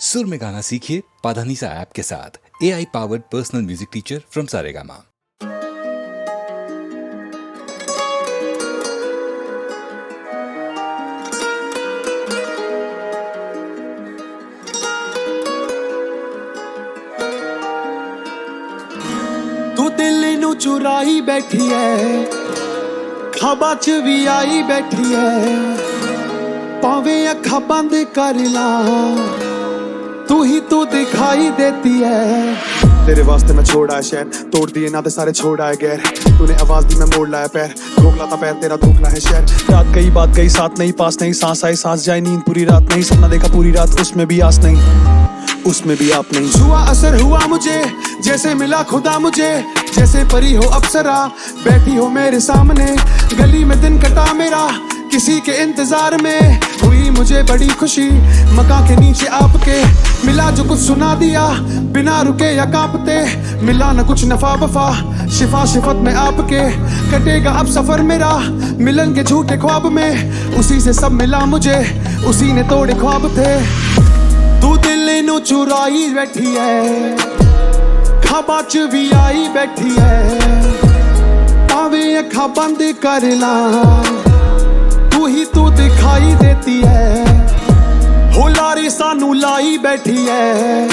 सुर में गाना सीखिए पाधानीसा ऐप के साथ। AI powered personal music teacher from Saregama. तू दिल नू चुराई बैठी है, खाबा च भी आई बैठी है, पावे अखा बंद कर ला तू ही तू दिखाई देती है। तेरे वास्ते मैं छोड़ा है शहर, तोड़ दिए नाते सारे छोड़ा है गैर, तूने आवाज दी मैं मोड़ लाया पैर, ठोकला था पैर तेरा धोखला है शहर। रात गई बात गई साथ नहीं पास नहीं, सांस आई सांस जाए नींद पूरी रात नहीं, सपना देखा पूरी रात उसमें भी आस नहीं, उसमें भी आप नहीं। हुआ असर हुआ मुझे जैसे मिला खुदा मुझे, जैसे परी हो अप्सरा बैठी हो मेरे सामने, गली में दिन कटा मेरा किसी के इंतजार में, हुई मुझे बड़ी खुशी मकान के नीचे आपके, मिला जो कुछ सुना दिया बिना रुके या कांपते, मिला न कुछ नफा वफा शिफा शिफत में आपके, कटेगा अब सफर मेरा मिलन के झूठे ख्वाब में, उसी से सब मिला मुझे उसी ने तोड़े ख्वाब थे। तू दिल नू चुराई बैठी है, खाबा च भी आई बैठी है, पावे अखा बंद कर ला तू ही तू दिखाई देती है, हो लारी सानू लाई बैठी है,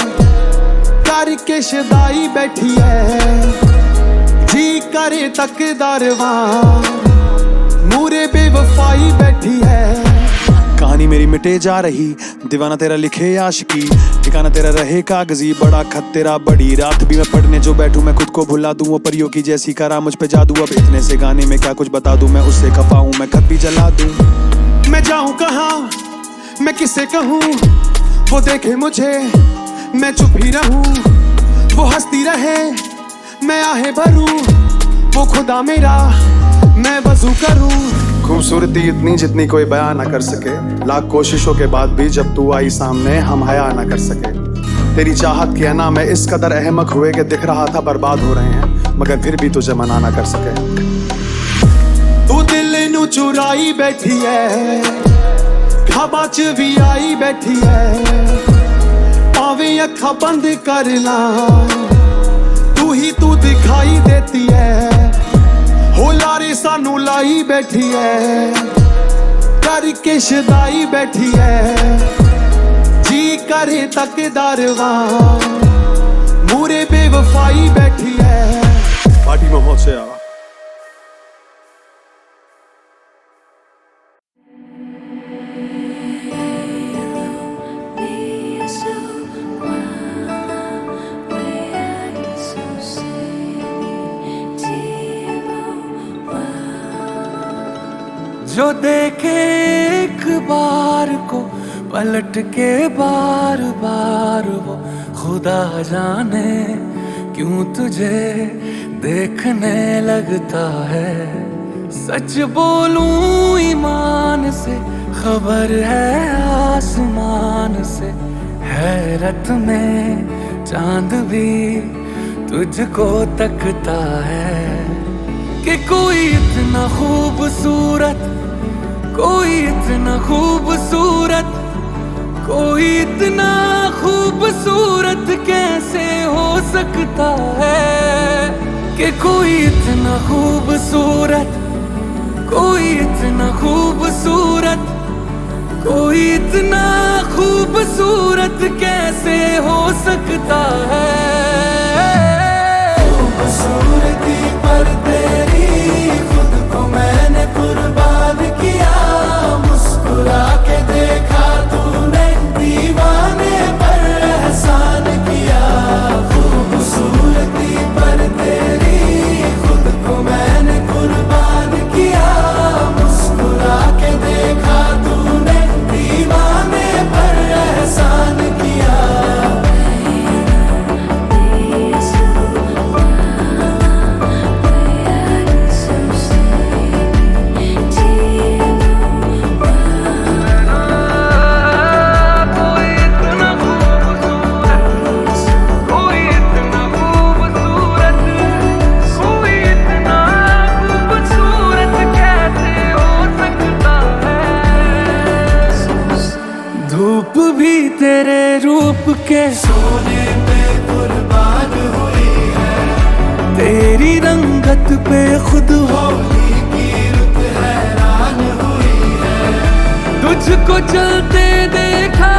करके शदाई बैठी है, जी करे तकदारवा मूरे बेवफाई बैठी है। कहानी मेरी मिटे जा रही, दीवाना तेरा लिखे आशिकी, ठिकाना तेरा रहे कागजी, बड़ा खत तेरा बड़ी रात भी मैं पढ़ने जो बैठूं, मैं खुद को भुला दूं वो परियों की जैसी करा मुझ पे जादू, अब इतने से गाने में क्या कुछ बता दूं, मैं उससे खफा हूं मैं खत भी जला दूं। मैं जाऊं कहां मैं किसे कहूं, वो देखे मुझे मैं चुप ही रहूं, वो हंसती रहे मैं आहे भरूं, वो खुदा मेरा मैं वजू करूं। खूबसूरती इतनी जितनी कोई बयान ना कर सके, लाख कोशिशों के बाद भी जब तू आई सामने हम हया ना कर सके, तेरी चाहत के ना मैं इस कदर अहमक हुए कि दिख रहा था बर्बाद हो रहे हैं, मगर फिर भी तुझे मना ना कर सके। तू दिल नू चुराई बैठी है, खाबा च भी आई बैठी है, पावे अखा बंद कर ला तू ही तू दिखाई देती है, हो लारे सानू लाई बैठी है, करके शदाई बैठी है, जी करे तकदारवा मूरे बेवफाई बैठी है। पार्टी में हो से आ जो देखे एक बार को पलट के बार बार, वो खुदा जाने क्यों तुझे देखने लगता है। सच बोलूं ईमान से खबर है आसमान से, हैरत में चांद भी तुझको तकता है, कि कोई इतना खूबसूरत, कोई इतना खूबसूरत, कोई इतना खूबसूरत कैसे हो सकता है, कि कोई इतना खूबसूरत, कोई इतना खूबसूरत, कोई इतना खूबसूरत कैसे हो सकता है। खूबसूरती पर तेरी खुद को मैंने कुर्बान किया, मुस्कुरा के देखा तूने दीवाने पर एहसान किया। खूबसूरती पर तेरी खुद को मैंने कुर्बान किया, मुस्कुरा के देखा तूने दीवाने पर एहसान किया। के सोने पे कुर्बान हुई है, तेरी रंगत पे खुद होली की रुत हैरान हुई है। तुझको चलते देखा,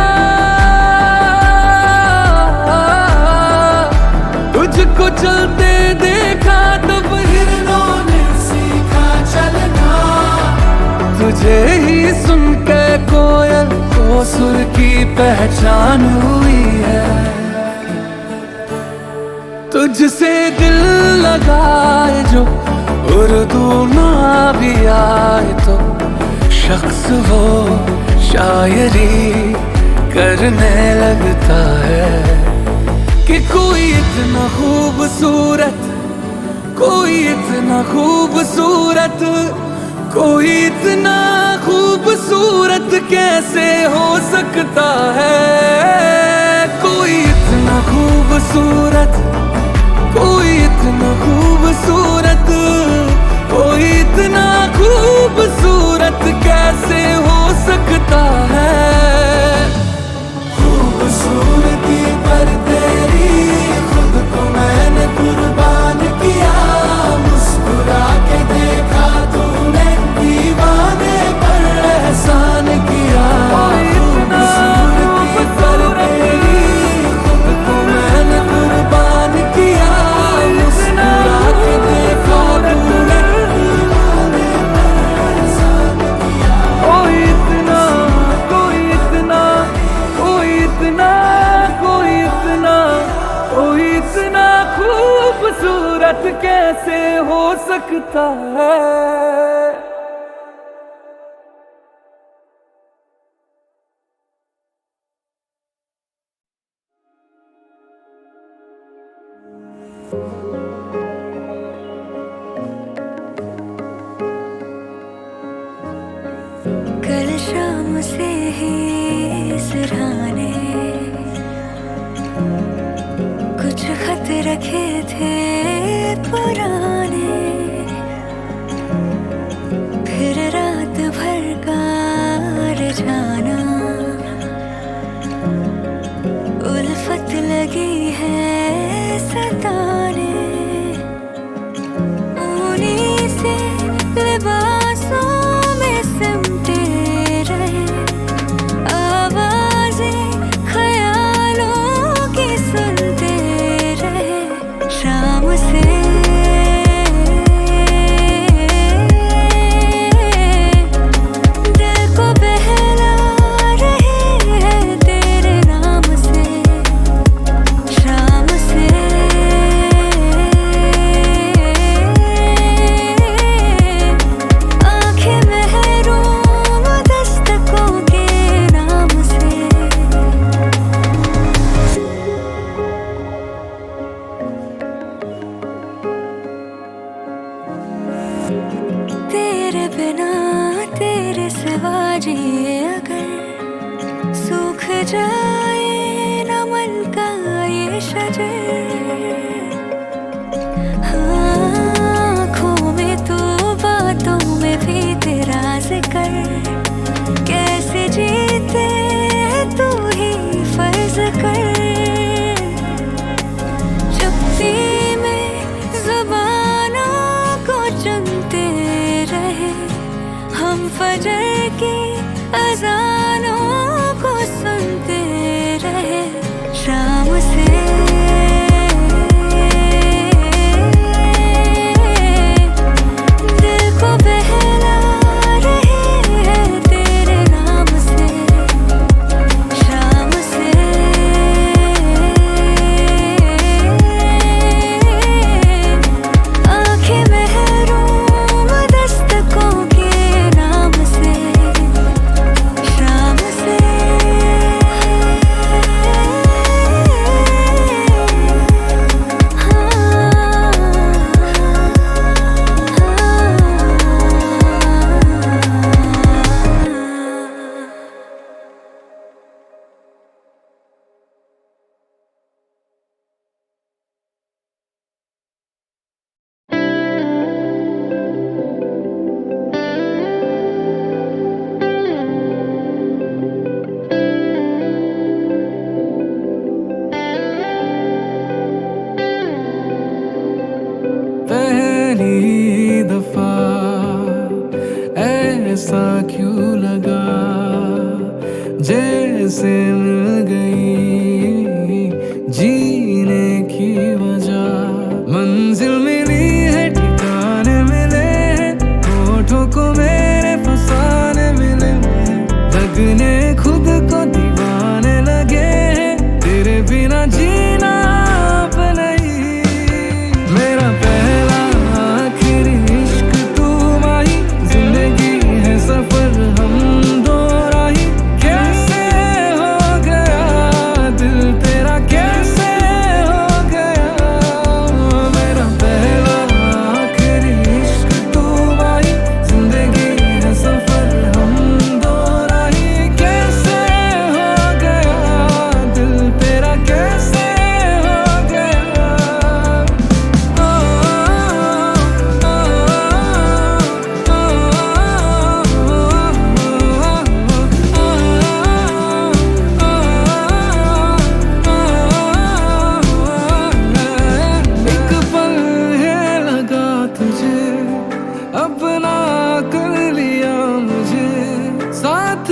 तुझको चलते देखा, तब हिरणों ने सीखा चलना। तुझे ही सुन के कोयल को सुर की पहचान हुई है। तुझसे दिल लगाए जो उर्दू ना भी आए तो शख्स वो शायरी करने लगता है। कि कोई इतना खूबसूरत, कोई इतना खूबसूरत, कोई इतना खूबसूरत कैसे हो सकता है। कोई इतना खूबसूरत, कोई इतना खूबसूरत, कोई इतना खूबसूरत कैसे हो सकता है। खूबसूरती पर तेरी खुद को मैंने कुर्बान किया, मुस्कुरा के देखा तूने, दीवाने पर एहसान किया। खूबसूरती पर तेरी खुद को मैंने कुर्बान किया, मुस्कुरा के देखा तूने, दीवाने पर एहसान किया। कोई इतना, कोई इतना, कोई इतना, कोई इतना, कोई इतना खूबसूरत कैसे हो सकता है। कल शाम से ही सिरहाने कुछ खत रखे थे पुराने, फिर रात भर का रझाना, उल्फत लगी है सताने। उन्हीं से लिबासों में सिमटे रहे आवाजें ख्यालों की सुनते रहे। शाम से दिल को बहला रहे हैं तेरे नाम से। शाम से आंखें महरूम दस्तकों के नाम से। तेरे बिना तेरे सिवा जिए अगर सूख जाए न मन का ये शजर। आँखों में तो बातों में भी तेरा जिक्र, कैसे जीते तू ही फर्ज कर। चुप्पी में जुबानों को चुनते रहे हम, फजर की अज़ानों को सुनते रहे। शाम से से मिल गई जीने की वजह। मंजिल मिली है, ठिकाने मिले हैं, होठों को मेरे फसाने मिले हैं, लगने खुद को दीवाने लगे हैं, तेरे बिना जीना अब नहीं। मेरा पहला आखिरी इश्क तू माही, जिंदगी है सफर हम दो राही। कैसे हो गया दिल तेरा, कैसे हो गया। मेरा पहला आखिरी इश्क तू माही, जिंदगी है सफर हम दो राही। कैसे हो गया दिल तेरा, कैसे हो गया। एक पल है लगा तुझे, अपना कर लिया मुझे, साथ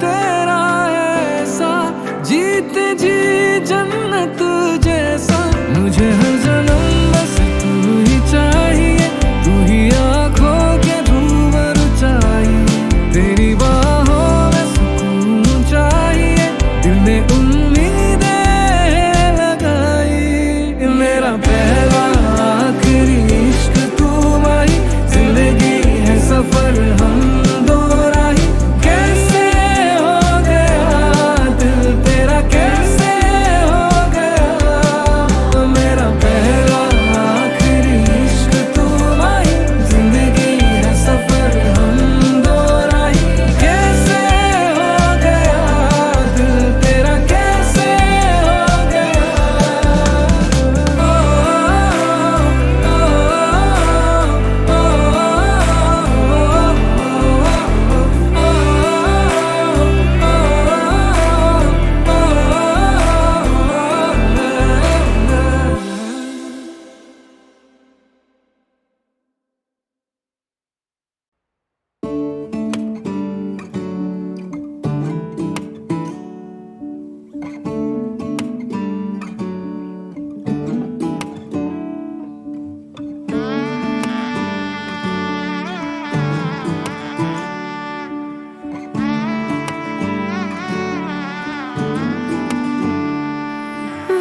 तेरा ऐसा जीते जी जन्नत जैसा। मुझे हर जन्म बस तू ही चाहिए, तू ही आँखों के रूबर चाहिए, तेरी बाहों में सुकून चाहिए, दिल में उम्मीदें लगाई। मेरा पहला आखिरी इश्क तू माही, जिंदगी है सफर हम दो राही। कैसे हो गया दिल तेरा, कैसे हो गया। मेरा पहला आखिरी इश्क तू माही, जिंदगी है सफर हम दो राही। कैसे हो गया दिल तेरा, कैसे हो गया।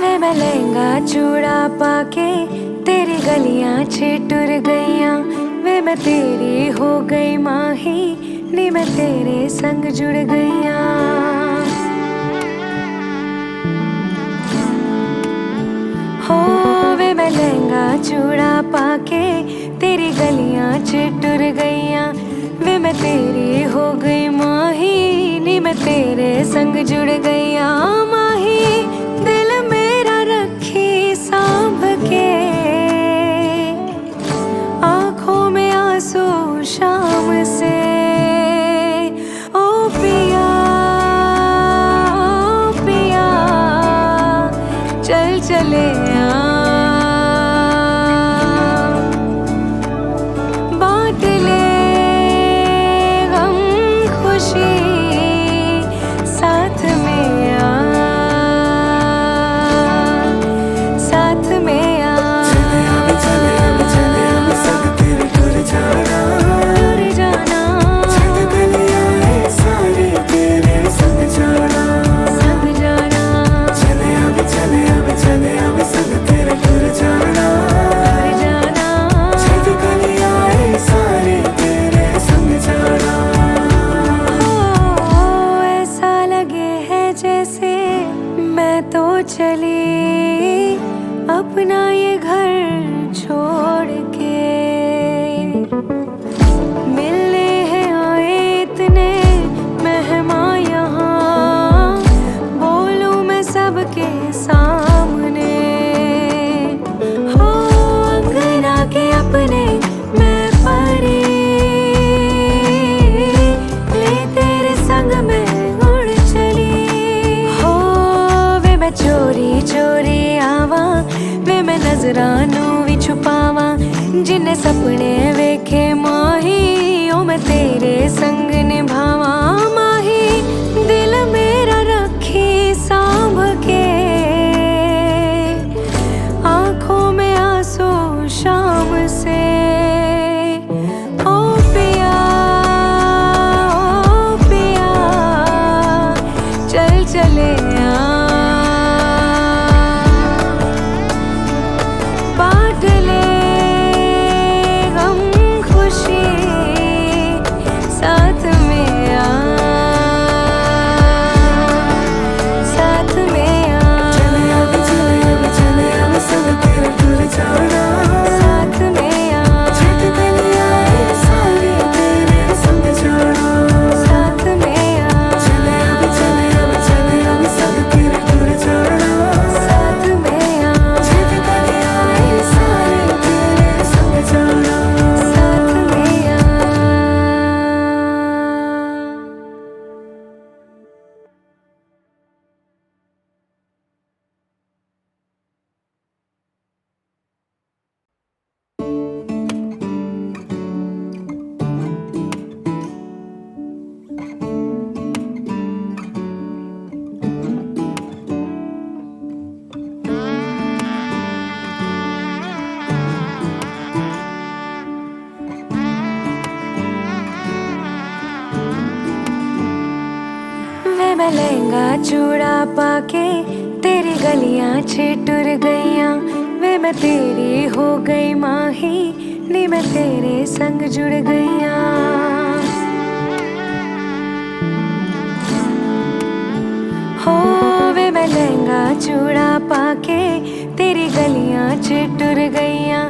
वे मैं लहंगा चूड़ा पाके तेरी गलियां छिटुर गईयां, वे मैं तेरी हो गई माही, नी मैं तेरे संग जुड़ गईयां। हो वे मैं लहंगा चूड़ा पाके तेरी गलियां छिटुर गईयां, वे मैं तेरी हो गई माही, नी मैं तेरे संग जुड़ गईयां। माही दिल मेरा रखी सांभ के, आंखों में आंसू शाम से। ओ पिया पिया चल चले बांट ले गम खुशी साथ में आ, साथ में आ। टूर जाना संग जाना। हो, ऐसा लगे है जैसे मैं तो चली अपना ये घर छोड़ के। मिलने हैं आए इतने मेहमान यहाँ, बोलूं मैं सबके सामने। हो अंगना के अपने मैं परी, ले तेरे संग में उड़ चली। हो वे मैं चोरी चोरी आवा, वे मैं नजरानू भी छुपावा, जिन्ने सपने वेखे माही, ओ मैं तेरे संग निभावा। माही दिल मेरा मैं लहंगा चूड़ा पाके तेरी गलियां छिटुर गईयां वे मैं तेरी हो गई माही नी मैं तेरे संग जुड़ गईयां। हो वे मैं लहंगा चूड़ा पाके तेरी गलियां छिटुर गईयां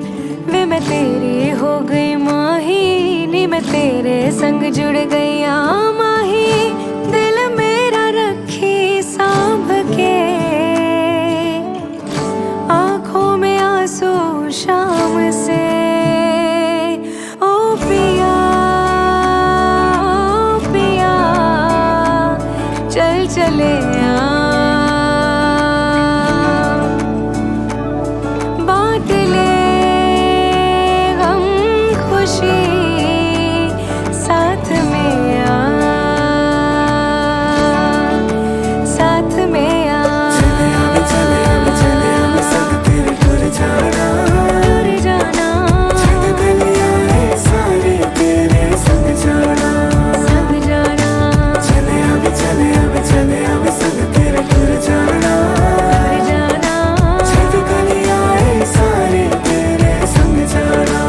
वे मैं तेरी हो गई माही नी मैं तेरे संग जुड़ गईयां। माही दिल मेरा रखी सांभ के आंखों में आंसू शाम से ओ पिया पिया चल चले बांट ले गम खुशी साथ में साथ में टूर जाना सारे तेरे संग जाना संग जाना चले अब संग तेरे टूर जाना जाना छत गलियां सारे तेरे संग जाना।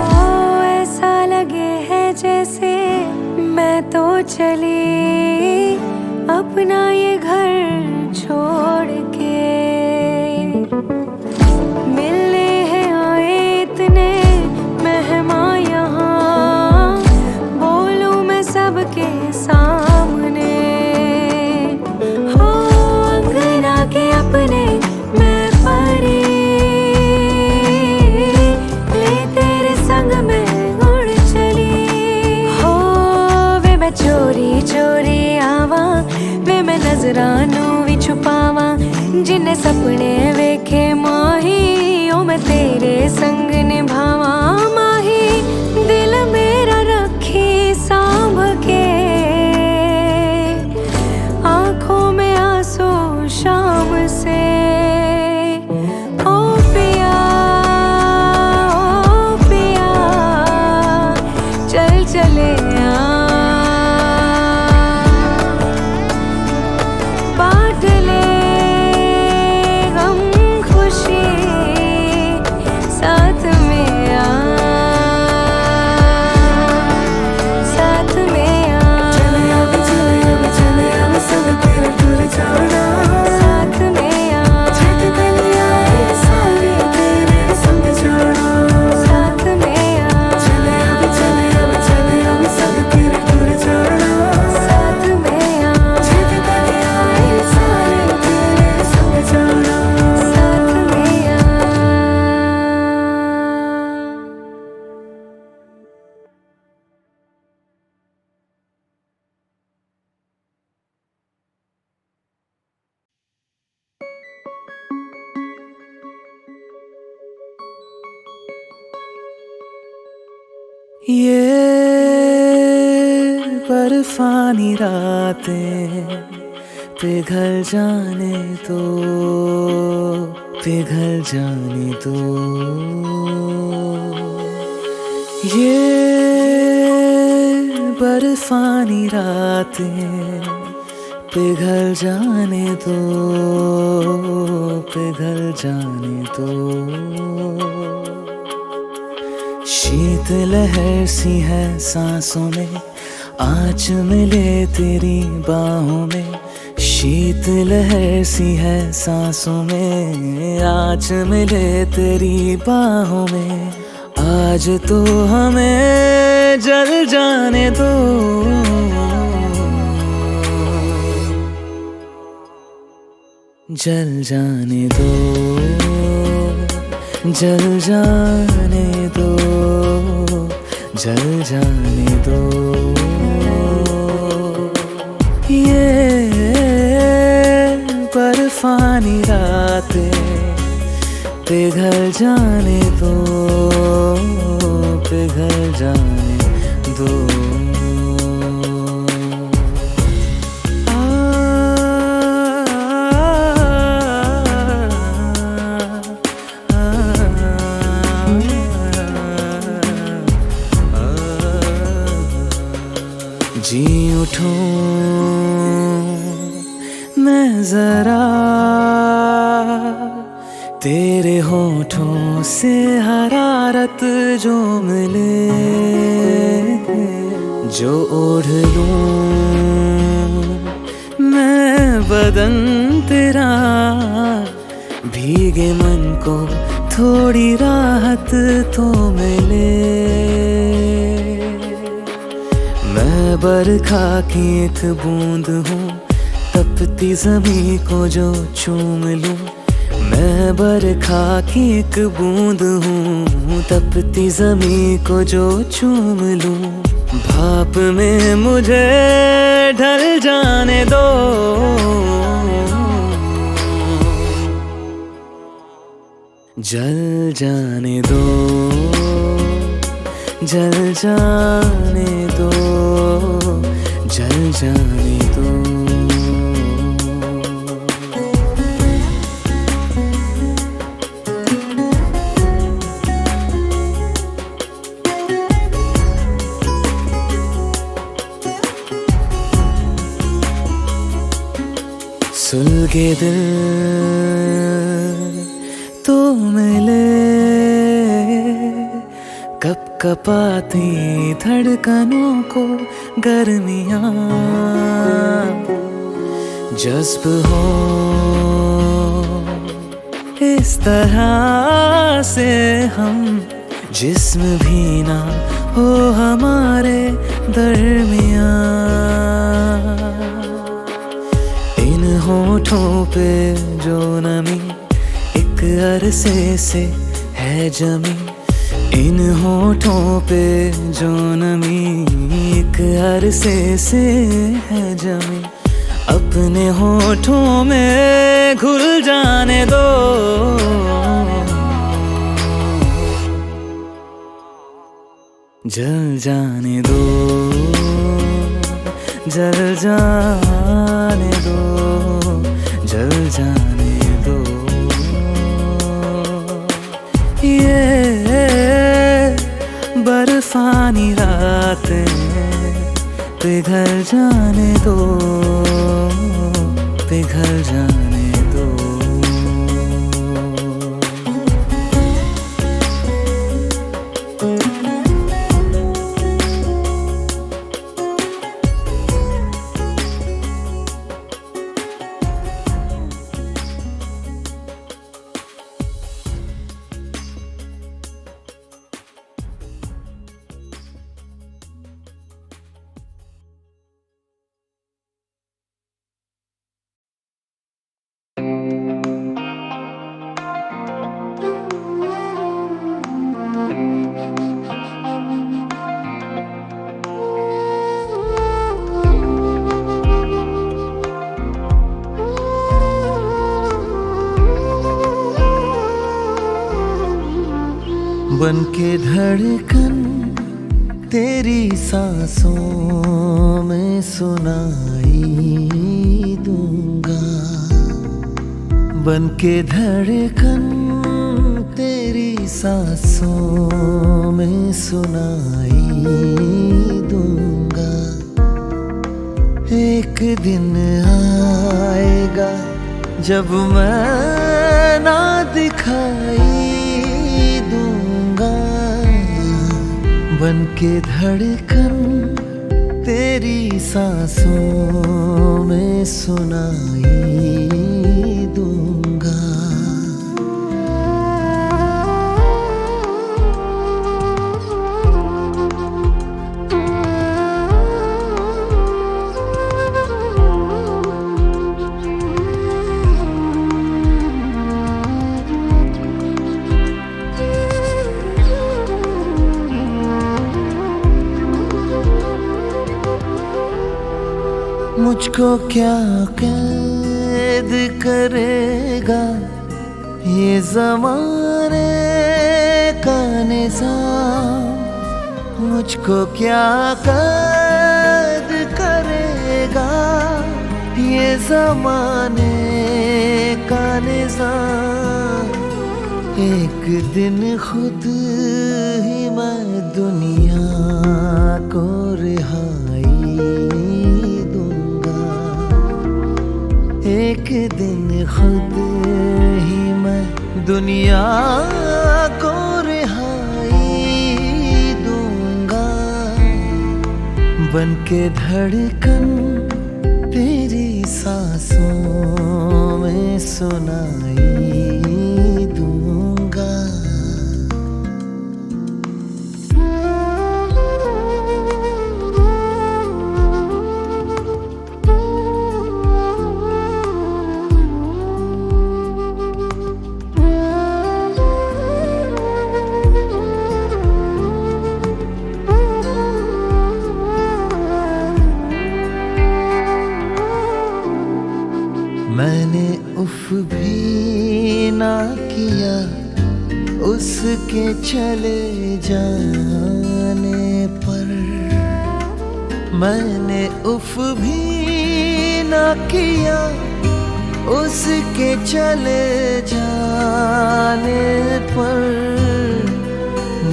ओ ऐसा लगे है जैसे मैं तो चली अपना ये घर छोड़ के मिलने हैं आए इतने मेहमान यहाँ बोलूं मैं सबके सामने। हो अंगना के अपने मैं परी ले तेरे संग में उड़ चली। हो वे मैं चोरी चोरी आवा वे मैं नजरानू भी छुपावा जिन्ने सपने वेखे माही ओ मैं तेरे संग निभावा। माही दिल मेरा रखी सांभ के आंखों में आंसू शाम से ओ पिया चल चले बांट ले गम खुशी साथ में साथ में चले अब संग तेरे टूर जाना साथ में छत गलियां सारे तेरे संग जाना साथ में चले अब संग तेरे टूर जाना साथ में छत गलियां सारे तेरे संग जाना। साथ में ये बर्फानी रातें पिघल जाने दो पिघल जाने दो। ये बर्फानी रातें पिघल जाने दो पिघल जाने दो। शीत लहर सी है सांसों में आँच मिले तेरी बाहों में। शीत लहर सी है सांसों में आँच मिले तेरी बाहों में। आज तो हमें जल जाने दो जल जाने दो जल जाने दो जल जाने दो। ये बर्फानी रातें पिघल जाने दो पिघल जाने दो। जी उठूं मैं जरा तेरे होठों से हरारत जो मिले, जो ओढ़ लूं मैं बदन तेरा, भीगे मन को थोड़ी राहत तो मिले। मैं बरखा की एक बूंद हूँ, तपती ज़मीं को जो चूम लूं। मैं बरखा की एक बूंद हूँ, तपती ज़मीं को जो चूम लूं। भाप में मुझे ढल जाने दो, जल जाने दो, जल जाने दो, जल जाने दो। सुलगे दिल तो मिले, कप कपाती धड़कनों को गर्मियाँ, जज्ब हो इस तरह से हम, जिस्म भी ना हो हमारे दरमियाँ। इन होठों पे जो नमी एक अरसे से है जमी, इन होठों पे जो नमी एक अरसे से है जमी। अपने होठों में घुल जाने दो, जल जाने दो, जल जाने दो, जल जाने दो। ये बर्फानी रातें पिघल जाने दो, पिघल जाने दो। बन के धड़कन तेरी सांसों में सुनाई दूंगा, बन के धड़कन तेरी सांसों में सुनाई दूंगा। एक दिन आएगा जब मैं ना दिखाई दूंगा, बन के धड़कन तेरी सांसों में सुनाई दूंगा। मुझको क्या कैद करेगा ये ज़माने का निज़ाम, मुझको क्या कैद करेगा ये ज़माने का निज़ाम। एक दिन खुद ही मैं दुनिया को रिहाई दूंगा, एक दिन खुद ही मैं दुनिया को रिहाई दूंगा, बन के धड़कन तेरी सांसों में सुनाई दूंगा। मैंने उफ भी ना किया उसके चले जाने पर, मैंने उफ भी ना किया उसके चले जाने पर।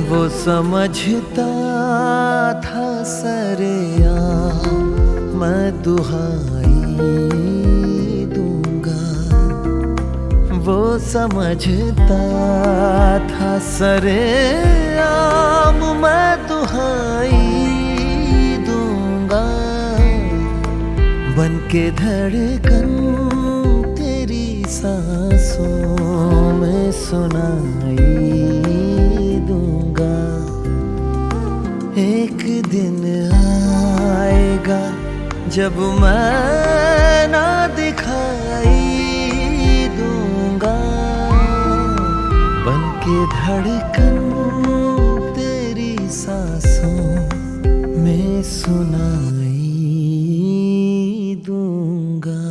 वो समझता था सरेआम मैं दुहाई दूंगा, वो समझता था सरेआम मैं दुहाई दूंगा, बन के धड़कन तेरी सांसों में सुनाई दूंगा। एक दिन आएगा जब मैं ना दिखाई दूंगा, बन के धड़कन तेरी सांसों में सुनाई दूंगा।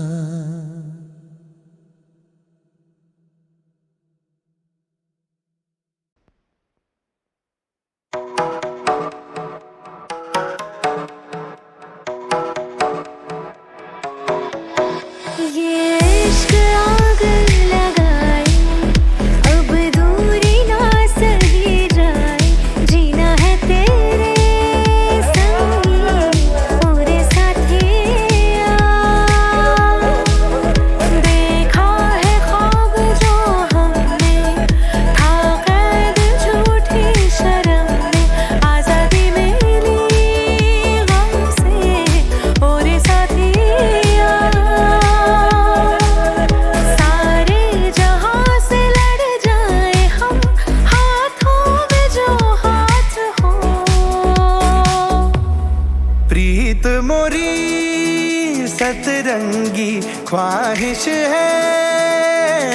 सतरंगी ख्वाहिश है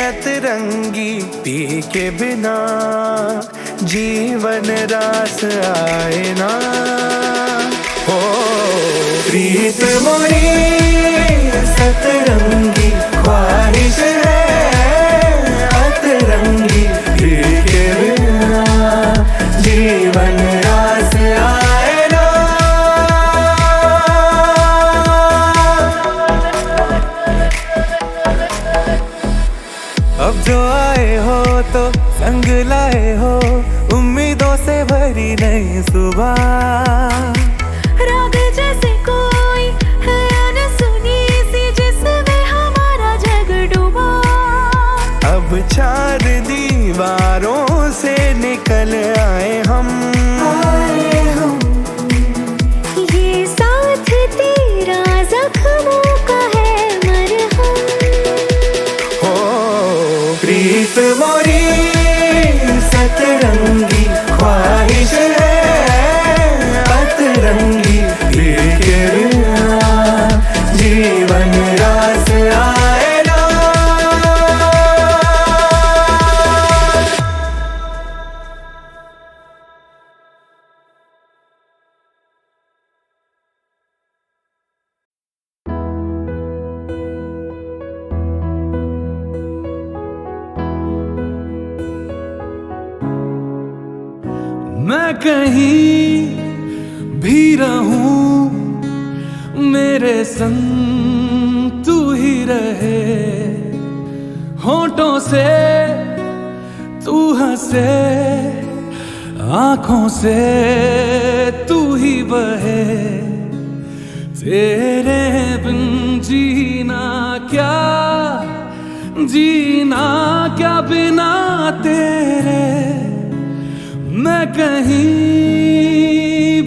अतरंगी, पी के बिना जीवन रास आए ना। हो प्रीत मोरी सतरंगी ख्वाहिश है अतरंगी, पी के बिना जीवन रास आए ना। अब जो आए हो तो संग लाए हो, उम्मीदों से भरी नई सुबह, राग जैसे कोई है अनसुनी सी जिसमें हमारा जग डूबा। अब चार दीवारों से निकल आए हम, ये साथ तेरा जख्मों का है मरहम। हो प्रीत मोरी सतरंगी ख्वाहिश है अतरंगी, पी के बिना जीवन रास आए ना। मैं कहीं भी रहूं मेरे संग तू ही रहे, होठों से तू हंसे आँखों से तू ही बहे, तेरे बिन जीना क्या जीना क्या बिना तेरे, मैं कहीं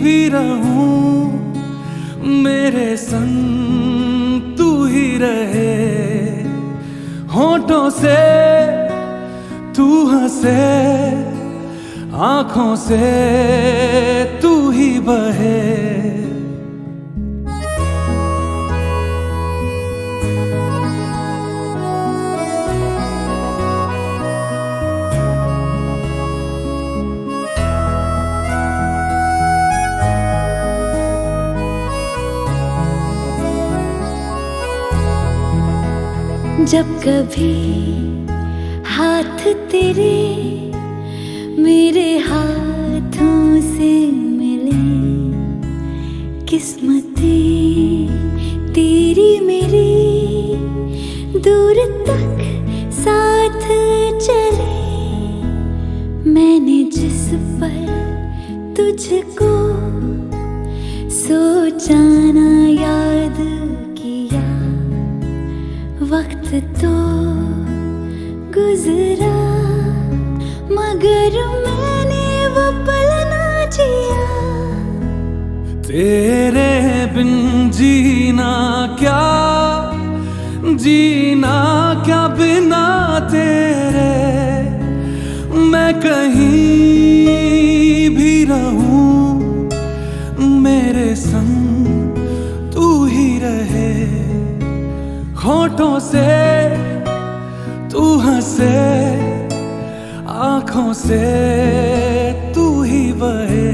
भी रहूं मेरे संग तू ही रहे। होठों से तू हंसे, आंखों से तू ही बहे। जब कभी हाथ तेरे मेरे हाथों से मिले, किस्मतें तेरी मेरी दूर तक साथ चले। मैंने जिस पल तुझको सोचा ना याद किया, वक्त तो गुजरा मगर मैंने वो पल ना जिया। तेरे बिन जीना क्या, जीना क्या बिना तेरे, मैं कहीं भी रहूं मेरे संग तू ही रहे। होठों से तू हंसे, आंखों से तू ही बहे।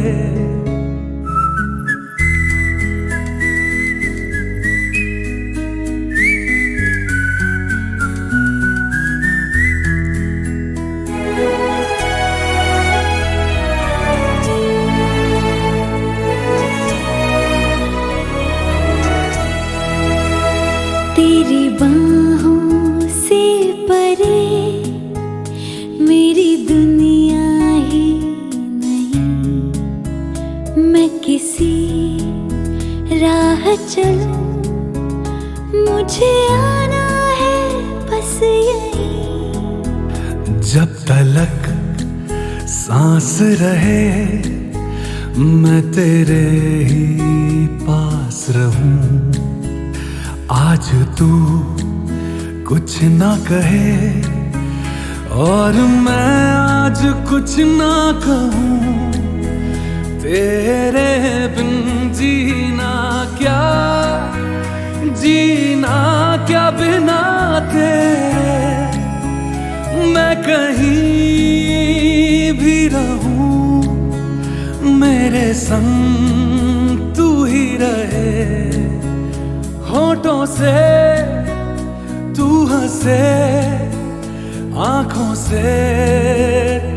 तेरी बाहों से परे मेरी दुनिया ही नहीं। मैं किसी राह चलूं, मुझे आना है बस यहीं। जब तलक सांस रहे मैं तेरे ही पास रहूं। आज तू कुछ ना कहे और मैं आज कुछ ना कहूं। तेरे बिन जीना क्या, जीना क्या बिना तेरे, मैं कहीं भी रहूं मेरे संग तू ही रहे। होठों से तू हंसे, आंखों से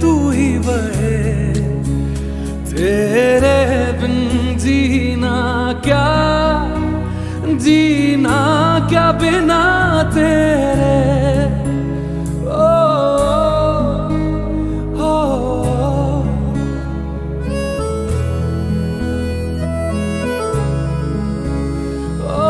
तू ही बहे। तेरे बिन जीना क्या, जीना क्या बिना तेरे। ओ, ओ, ओ,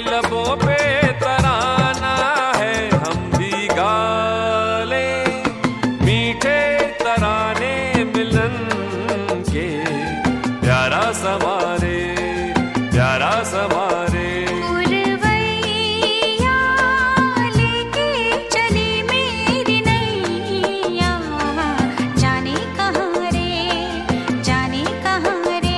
लबों पे तराना है, हम भी गा लें मीठे तराने मिलन के। प्यारा समारे, प्यारा समारे। पुरवैया लेके चली मेरी नैया, जाने कहाँ रे, जाने कहाँ रे।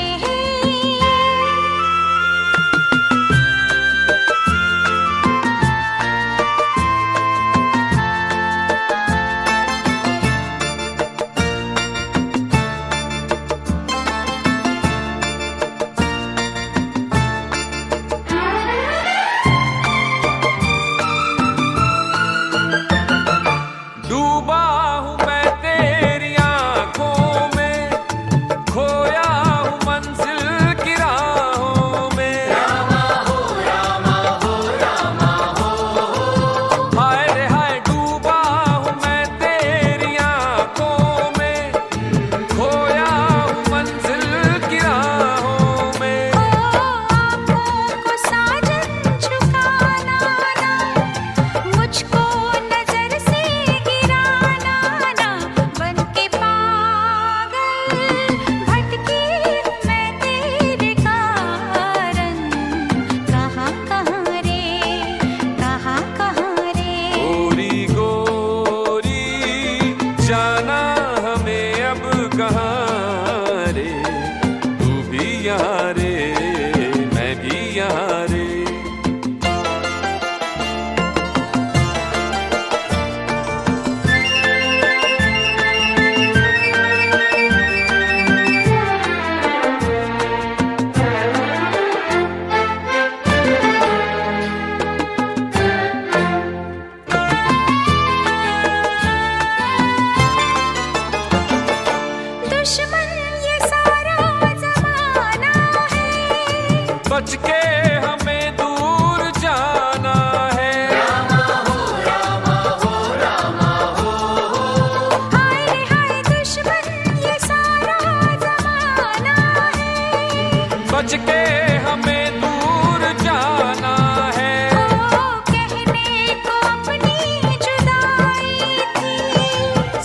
डूबा हूँ मैं तेरी आंखों में, खोया हूँ मंजिल की राहों में। हाय रे हाय, डूबा हूँ मैं तेरी आंखों में, खोया हूँ मंजिल की राहों में। आँखों को साजन झुकाना ना, मुझको नजर से गिराना ना। बनके पागल भटकी हूँ मैं तेरे कारण, कहाँ कहाँ रे, कहाँ कहाँ रे। गोरी गोरी जाना हमें अब कहाँ रे, तू भी यहाँ रे, मैं भी यहाँ रे। दुश्मन ये सारा जमाना है, बच के हमें दूर जाना है। हाय रे हाय, दुश्मन ये सारा जमाना है। बच के हमें दूर जाना है। ओ कहने को अपनी जुदाई थी,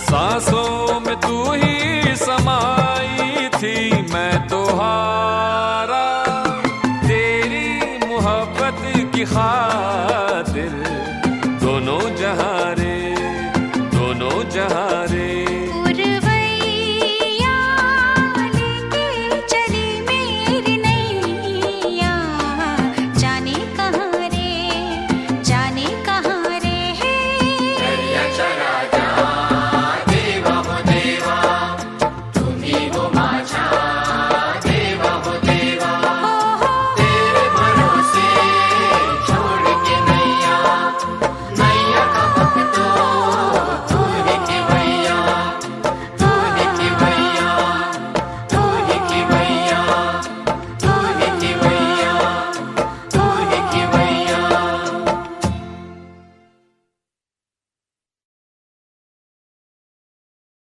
सांसों में तू ही समाई थी। मैं तो हारा तेरी मोहब्बत की खातिर, दोनों जहां रे, दोनों जहां रे।